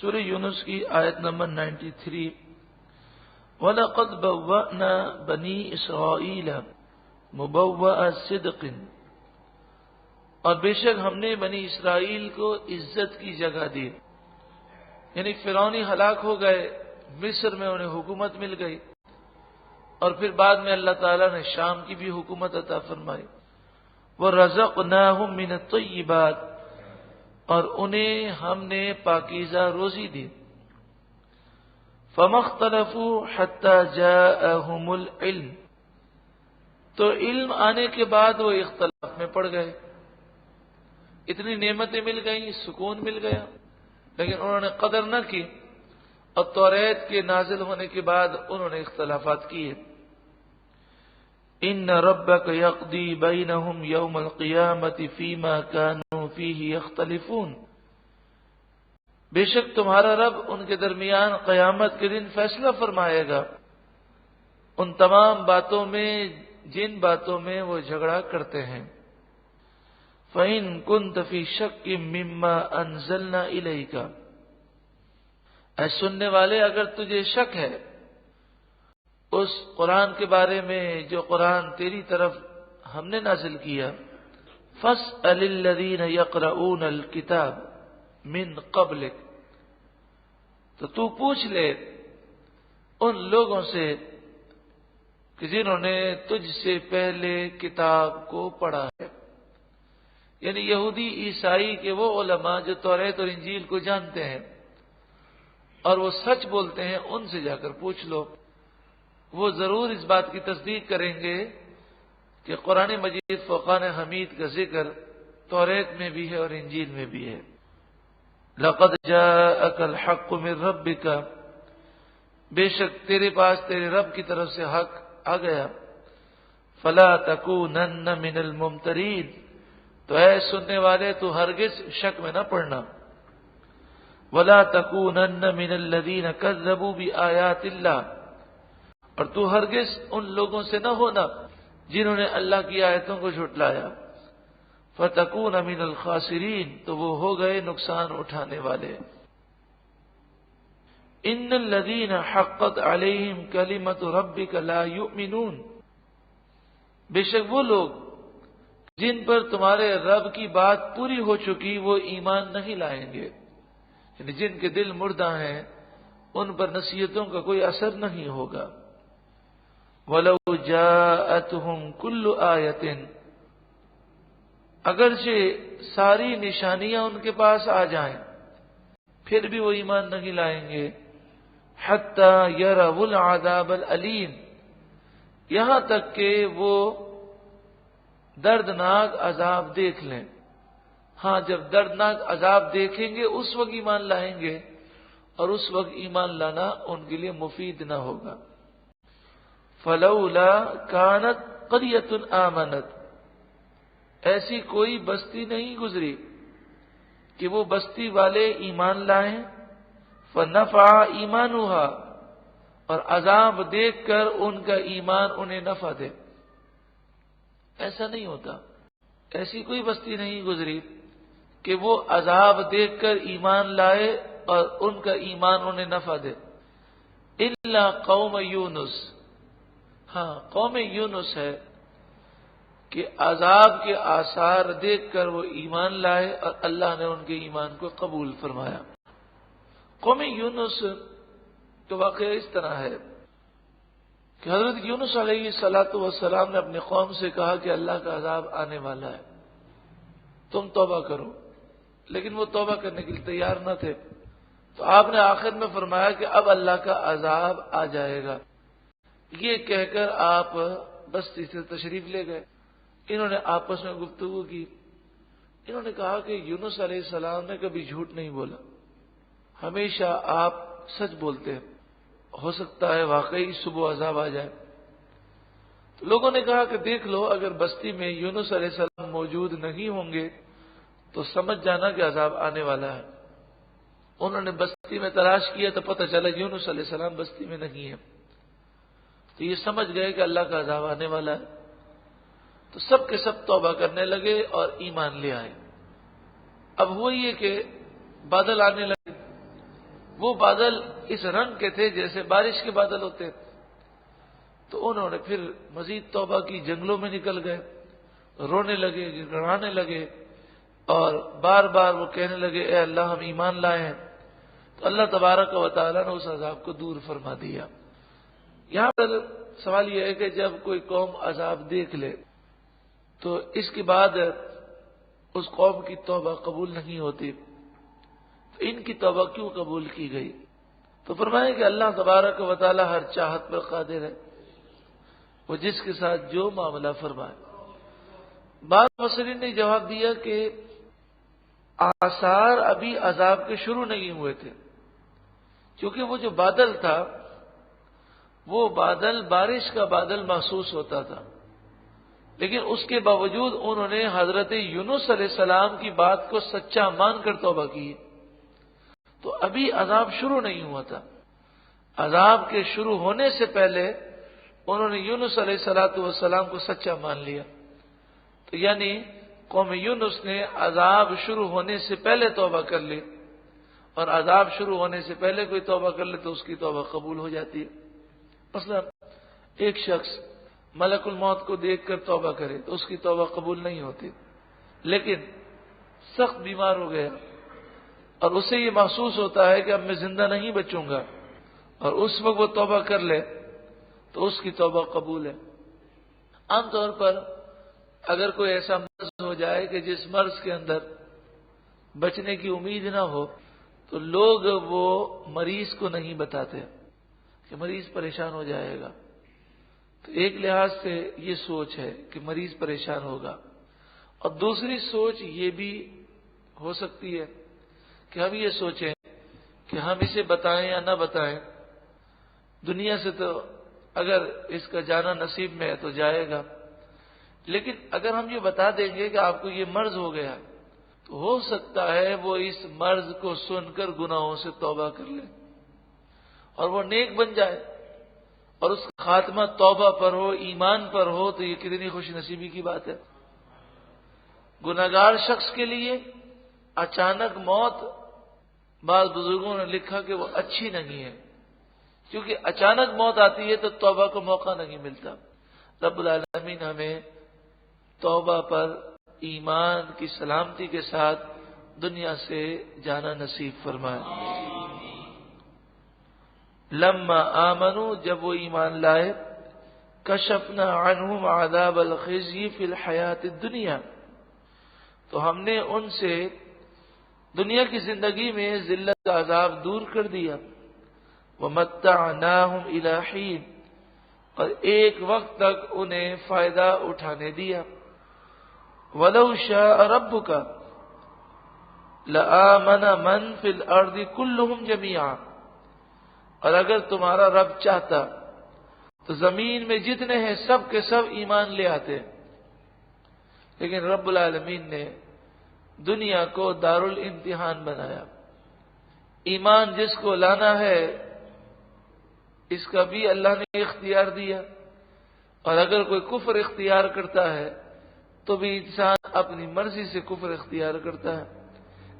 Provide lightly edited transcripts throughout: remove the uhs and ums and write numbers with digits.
سورہ یونس کی آیت نمبر 93۔ وَلَقَدْ بَوَّأْنَا بَنِي إِسْرَائِيلَ مُبَوَّأَ صِدْقٍ، اور بے شک ہم نے بنی اسرائیل کو عزت کی جگہ دی، یعنی فرعونی ہلاک ہو گئے، مصر میں انہیں حکومت مل گئی، اور پھر بعد میں اللہ تعالیٰ نے شام کی بھی حکومت عطا فرمائی۔ وَرَزَقْنَاهُم مِّنَ الطَّيِّبَاتِ، اور انہیں ہم نے پاکیزہ روزی دی۔ فَمَا اخْتَلَفُوا حَتَّى جَاءَهُمُ الْعِلْمُ، تو علم آنے کے بعد وہ اختلاف میں پڑ گئے۔ اتنی نعمتیں مل گئیں، سکون مل گیا، لیکن انہوں نے قدر نہ کی، اور توریت کے نازل ہونے کے بعد انہوں نے اختلافات کیے۔ ان ربک یقضی بینہم یوم القیامۃ فیما کانوا فیہ یختلفون، بے شک تمہارا رب ان کے درمیان قیامت کے دن فیصلہ فرمائے گا ان تمام باتوں میں جن باتوں میں وہ جھگڑا کرتے ہیں۔ فَإِن كُنتَ فِي شَكٍّ مِّمَّا أَنزَلْنَا إِلَيْكَ، اے سننے والے اگر تجھے شک ہے اس قرآن کے بارے میں جو قرآن تیری طرف ہم نے نازل کیا، فَاسْأَلِ الَّذِينَ يَقْرَؤُونَ الْكِتَابَ مِن قَبْلِكَ، تو پوچھ لے ان لوگوں سے کہ جنہوں نے تجھ سے پہلے کتاب کو پڑھا ہے، یعنی یہودی عیسائی کے وہ علماء جو توریت اور انجیل کو جانتے ہیں اور وہ سچ بولتے ہیں، ان سے جا کر پوچھ لو، وہ ضرور اس بات کی تصدیق کریں گے کہ قرآن مجید فرقان حمید کا ذکر توریت میں بھی ہے اور انجیل میں بھی ہے۔ لَقَدْ جَاءَكَ الْحَقُّ مِن رَبِّكَ، بے شک تیرے پاس تیرے رب کی طرف سے حق آ گیا۔ فَلَا تَكُونَنَّ مِنَ الْمُمْتَرِينَ، تو اے سننے والے تو ہرگز شک میں نہ پڑنا۔ وَلَا تَكُونَنَّ مِنَ الَّذِينَ كَذَّبُوا بِآيَاتِ اللَّهِ، اور تو ہرگز ان لوگوں سے نہ ہونا جنہوں نے اللہ کی آیتوں کو جھٹلایا۔ فَتَكُونَ مِنَ الْخَاسِرِينَ، تو وہ ہو گئے نقصان اٹھانے والے۔ إِنَّ الَّذِينَ حَقَّتْ عَلَيْهِمْ كَلِمَةُ رَبِّكَ لَا يُؤْمِنُونَ، بے شک وہ لوگ جن پر تمہارے رب کی بات پوری ہو چکی وہ ایمان نہیں لائیں گے، یعنی جن کے دل مردہ ہیں ان پر نصیحتوں کا کوئی اثر نہیں ہوگا۔ وَلَوْ جَاءَتْهُمْ كُلُّ آیَةٍ، اگرچہ ساری نشانیاں ان کے پاس آ جائیں پھر بھی وہ ایمان نہیں لائیں گے۔ حَتَّى يَرَوُا الْعَذَابَ الْأَلِيمَ، یہاں تک کہ وہ دردناک عذاب دیکھ لیں۔ ہاں، جب دردناک عذاب دیکھیں گے اس وقت ایمان لائیں گے، اور اس وقت ایمان لانا ان کے لیے مفید نہ ہوگا۔ فَلَوْلَا كَانَتْ قَرْيَةٌ آمَنَتْ، ایسی کوئی بستی نہیں گزری کہ وہ بستی والے ایمان لائیں، فَنَفَعَ إِيمَانُهَا، اور عذاب دیکھ کر ان کا ایمان انہیں نفع دے۔ ایسا نہیں ہوتا، ایسی کوئی بستی نہیں گزری کہ وہ عذاب دیکھ کر ایمان لائے اور ان کا ایمان انہیں نفع دے۔ الا قوم یونس، ہاں قوم یونس ہے کہ عذاب کے آثار دیکھ کر وہ ایمان لائے اور اللہ نے ان کے ایمان کو قبول فرمایا۔ قوم یونس کا واقعہ اس طرح ہے کہ حضرت یونس علیہ السلام نے اپنی قوم سے کہا کہ اللہ کا عذاب آنے والا ہے، تم توبہ کرو، لیکن وہ توبہ کرنے کے لیے تیار نہ تھے۔ تو آپ نے آخر میں فرمایا کہ اب اللہ کا عذاب آ جائے گا، یہ کہہ کر آپ بستی سے تشریف لے گئے۔ انہوں نے آپس میں گفتگو کی، انہوں نے کہا کہ یونس علیہ السلام نے کبھی جھوٹ نہیں بولا، ہمیشہ آپ سچ بولتے ہیں، ہو سکتا ہے واقعی صبح عذاب آ جائے۔ تو لوگوں نے کہا کہ دیکھ لو، اگر بستی میں یونس علیہ السلام موجود نہیں ہوں گے تو سمجھ جانا کہ عذاب آنے والا ہے۔ انہوں نے بستی میں تلاش کیا تو پتہ چلا یونس علیہ السلام بستی میں نہیں ہے، تو یہ سمجھ گئے کہ اللہ کا عذاب آنے والا ہے۔ تو سب کے سب توبہ کرنے لگے اور ایمان لے آئے۔ اب ہوا یہ کہ بادل آنے لگے، وہ بادل اس رنگ کے تھے جیسے بارش کے بادل ہوتے. تو انہوں نے پھر مزید توبہ کی، جنگلوں میں نکل گئے، رونے لگے، گڑگڑانے لگے، اور بار بار وہ کہنے لگے اے اللہ ہم ایمان لائے ہیں. تو اللہ تبارک و تعالیٰ نے اس عذاب کو دور فرما دیا. یہاں پر سوال یہ ہے کہ جب کوئی قوم عذاب دیکھ لے تو اس کے بعد اس قوم کی توبہ قبول نہیں ہوتی، تو ان کی توبہ کیوں قبول کی گئی؟ تو فرمائیں کہ اللہ تبارک و تعالیٰ ہر چاہت پر قادر ہے، وہ جس کے ساتھ جو معاملہ فرمائے. بعض مفسرین نے جواب دیا کہ آثار ابھی عذاب کے شروع نہیں ہوئے تھے، کیونکہ وہ جو بادل تھا وہ بادل بارش کا بادل محسوس ہوتا تھا، لیکن اس کے باوجود انہوں نے حضرت یونس علیہ السلام کی بات کو سچا مان کر توبہ کی. تو ابھی عذاب شروع نہیں ہوا تھا. عذاب کے شروع ہونے سے پہلے انہوں نے یونس علیہ السلام کو سچا مان لیا. تو یعنی قوم یونس نے عذاب شروع ہونے سے پہلے توبہ کر لی، اور عذاب شروع ہونے سے پہلے کوئی توبہ کر لے تو اس کی توبہ قبول ہو جاتی ہے. مثلا ایک شخص ملک الموت کو دیکھ کر توبہ کرے تو اس کی توبہ قبول نہیں ہوتی، لیکن سخت بیمار ہو گیا اور اسے یہ محسوس ہوتا ہے کہ اب میں زندہ نہیں بچوں گا، اور اس وقت وہ توبہ کر لے تو اس کی توبہ قبول ہے. عام طور پر اگر کوئی ایسا مرض ہو جائے کہ جس مرض کے اندر بچنے کی امید نہ ہو تو لوگ وہ مریض کو نہیں بتاتے کہ مریض پریشان ہو جائے گا. تو ایک لحاظ سے یہ سوچ ہے کہ مریض پریشان ہوگا، اور دوسری سوچ یہ بھی ہو سکتی ہے کہ ہم یہ سوچیں کہ ہم اسے بتائیں یا نہ بتائیں، دنیا سے تو اگر اس کا جانا نصیب میں ہے تو جائے گا، لیکن اگر ہم یہ بتا دیں گے کہ آپ کو یہ مرض ہو گیا تو ہو سکتا ہے وہ اس مرض کو سن کر گناہوں سے توبہ کر لے اور وہ نیک بن جائے، اور اس کا خاتمہ توبہ پر ہو، ایمان پر ہو، تو یہ کتنی خوش نصیبی کی بات ہے. گناہگار شخص کے لیے اچانک موت، بعض بزرگوں نے لکھا کہ وہ اچھی نہیں ہے، کیونکہ اچانک موت آتی ہے تو توبہ کو موقع نہیں ملتا. رب العالمین ہمیں توبہ پر ایمان کی سلامتی کے ساتھ دنیا سے جانا نصیب فرمائے. لما آمنوا، جب وہ ایمان لائے، کشفنا عنہم عذاب الخزي فی الحیات الدنیا، تو ہم نے ان سے دنیا کی زندگی میں ذلت کا عذاب دور کر دیا. ومتعناہم الی حین، اور ایک وقت تک انہیں فائدہ اٹھانے دیا. وَلَوْ شَاءَ رَبُّكَ لَآمَنَ مَنْ فِي الْأَرْضِ كُلُّهُمْ جَمِيعًا، اور اگر تمہارا رب چاہتا تو زمین میں جتنے ہیں سب کے سب ایمان لے آتے، لیکن رب العالمین نے دنیا کو دار الامتحان بنایا. ایمان جس کو لانا ہے اس کا بھی اللہ نے اختیار دیا، اور اگر کوئی کفر اختیار کرتا ہے تو بھی انسان اپنی مرضی سے کفر اختیار کرتا ہے.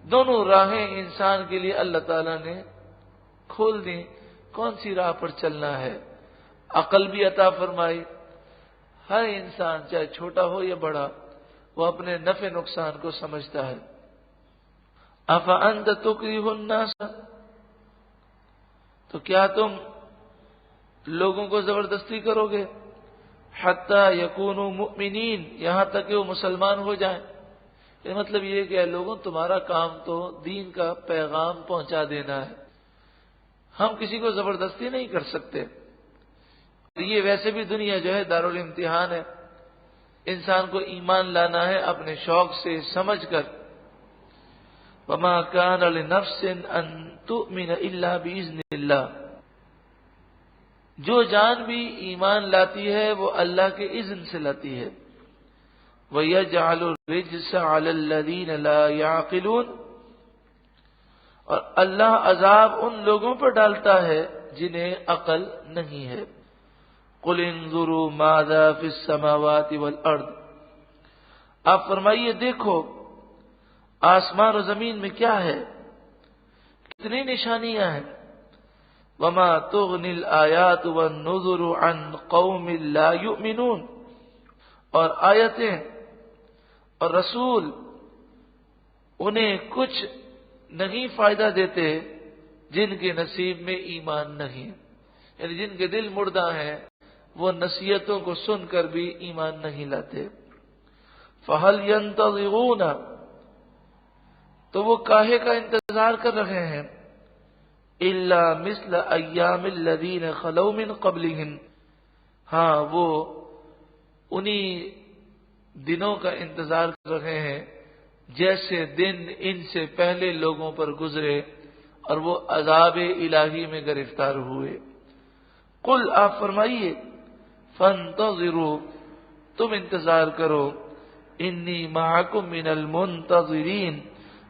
دونوں راہیں انسان کے لیے اللہ تعالیٰ نے کھول دی. کون سی راہ پر چلنا ہے؟ عقل بھی عطا فرمائی. ہر انسان چاہے چھوٹا ہو یا بڑا وہ اپنے نفع نقصان کو سمجھتا ہے. افانت تکرہ الناس، تو کیا تم لوگوں کو زبردستی کرو گے؟ حتی یکونوا مؤمنین، یہاں تک کہ وہ مسلمان ہو جائیں. یہ مطلب یہ کہ اے لوگوں، تمہارا کام تو دین کا پیغام پہنچا دینا ہے، ہم کسی کو زبردستی نہیں کر سکتے. یہ ویسے بھی دنیا جو ہے دارالامتحان ہے، انسان کو ایمان لانا ہے اپنے شوق سے سمجھ کر. وما كان لنفس ان تؤمن الا باذن اللہ، جو جان بھی ایمان لاتی ہے وہ اللہ کے اذن سے لاتی ہے. وَيَجْعَلُ الرِّجْسَ عَلَى الَّذِينَ لَا يَعْقِلُونَ، اور اللہ عذاب ان لوگوں پر ڈالتا ہے جنہیں عقل نہیں ہے. قُلْ انظُرُوا مَاذَا فِي السَّمَاوَاتِ وَالْأَرْضِ، آپ فرمائیے دیکھو آسمان و زمین میں کیا ہے. کتنی نشانیاں ہیں. وما تغنی الآیات والنذر عن قوم لا یؤمنون، اور آیتیں اور رسول انہیں کچھ نہیں فائدہ دیتے جن کے نصیب میں ایمان نہیں، یعنی جن کے دل مردہ ہیں وہ نصیحتوں کو سن کر بھی ایمان نہیں لاتے. فہل ینتظرون، تو وہ کاہے کا انتظار کر رہے ہیں. الا مثل ایام الذین خلو من قبلہم، ہاں وہ انہی دنوں کا انتظار کر رہے ہیں جیسے دن ان سے پہلے لوگوں پر گزرے اور وہ عذاب الہی میں گرفتار ہوئے. قل، آپ فرمائیے، فانتظروا، تم انتظار کرو، انی معکم من المنتظرین،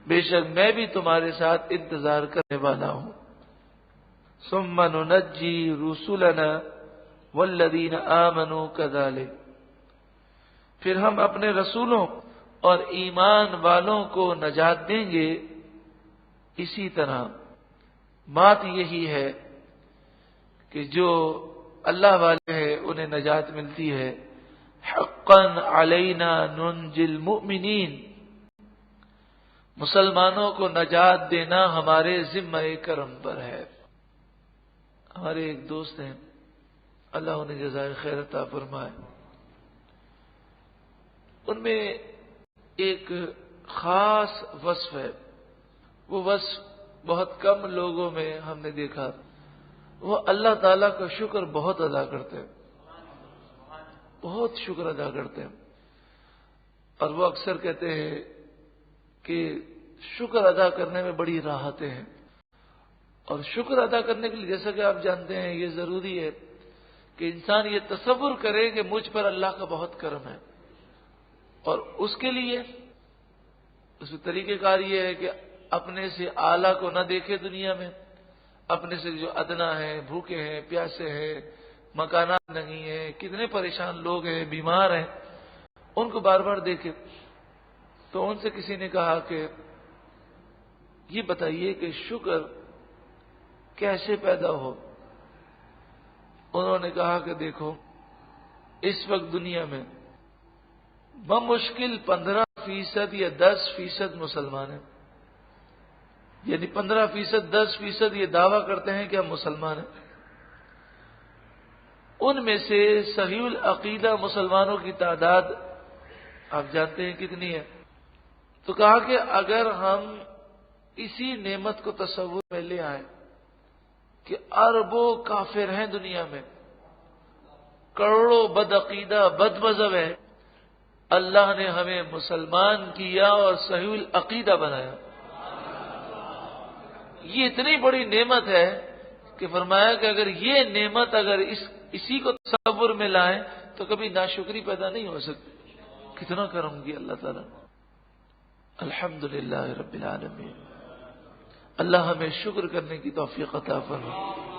بے شک میں بھی تمہارے ساتھ انتظار کرنے والا ہوں. ثم ننجی رسلنا والذین آمنوا کذالک، پھر ہم اپنے رسولوں اور ایمان والوں کو نجات دیں گے اسی طرح. بات یہی ہے کہ جو اللہ والے ہیں انہیں نجات ملتی ہے. حقا علینا ننجی المؤمنین، مسلمانوں کو نجات دینا ہمارے ذمہ کرم پر ہے. ہمارے ایک دوست ہیں، اللہ انہیں جزائے خیر عطا فرمائے، ان میں ایک خاص وصف ہے، وہ وصف بہت کم لوگوں میں ہم نے دیکھا. وہ اللہ تعالیٰ کا شکر بہت ادا کرتے ہیں، بہت شکر ادا کرتے ہیں. اور وہ اکثر کہتے ہیں کہ شکر ادا کرنے میں بڑی راحتیں ہیں. اور شکر ادا کرنے کے لیے جیسا کہ آپ جانتے ہیں یہ ضروری ہے کہ انسان یہ تصور کرے کہ مجھ پر اللہ کا بہت کرم ہے، اور اس کے لیے اس میں طریقہ کار یہ ہے کہ اپنے سے اعلیٰ کو نہ دیکھے دنیا میں، اپنے سے جو ادنا ہیں، بھوکے ہیں، پیاسے ہیں، مکانات نہیں ہیں، کتنے پریشان لوگ ہیں، بیمار ہیں، ان کو بار بار دیکھے. تو ان سے کسی نے کہا کہ یہ بتائیے کہ شکر کیسے پیدا ہو. انہوں نے کہا کہ دیکھو، اس وقت دنیا میں بمشکل 15% یا 10% مسلمان ہیں، یعنی 15% 10% یہ دعویٰ کرتے ہیں کہ ہم مسلمان ہیں. ان میں سے صحیح العقیدہ مسلمانوں کی تعداد آپ جانتے ہیں کتنی ہے. تو کہا کہ اگر ہم اسی نعمت کو تصور میں لے آئیں کہ اربوں کافر ہیں دنیا میں، کروڑوں بدعقیدہ بد مذہب ہیں، اللہ نے ہمیں مسلمان کیا اور صحیح العقیدہ بنایا. یہ اتنی بڑی نعمت ہے کہ فرمایا کہ اگر یہ نعمت اگر اسی کو تصور میں لائیں تو کبھی ناشکری پیدا نہیں ہو سکتی. کتنا کرم کیا اللہ تعالیٰ. الحمدللہ رب العالمین. اللہ ہمیں شکر کرنے کی توفیق عطا فرمائے.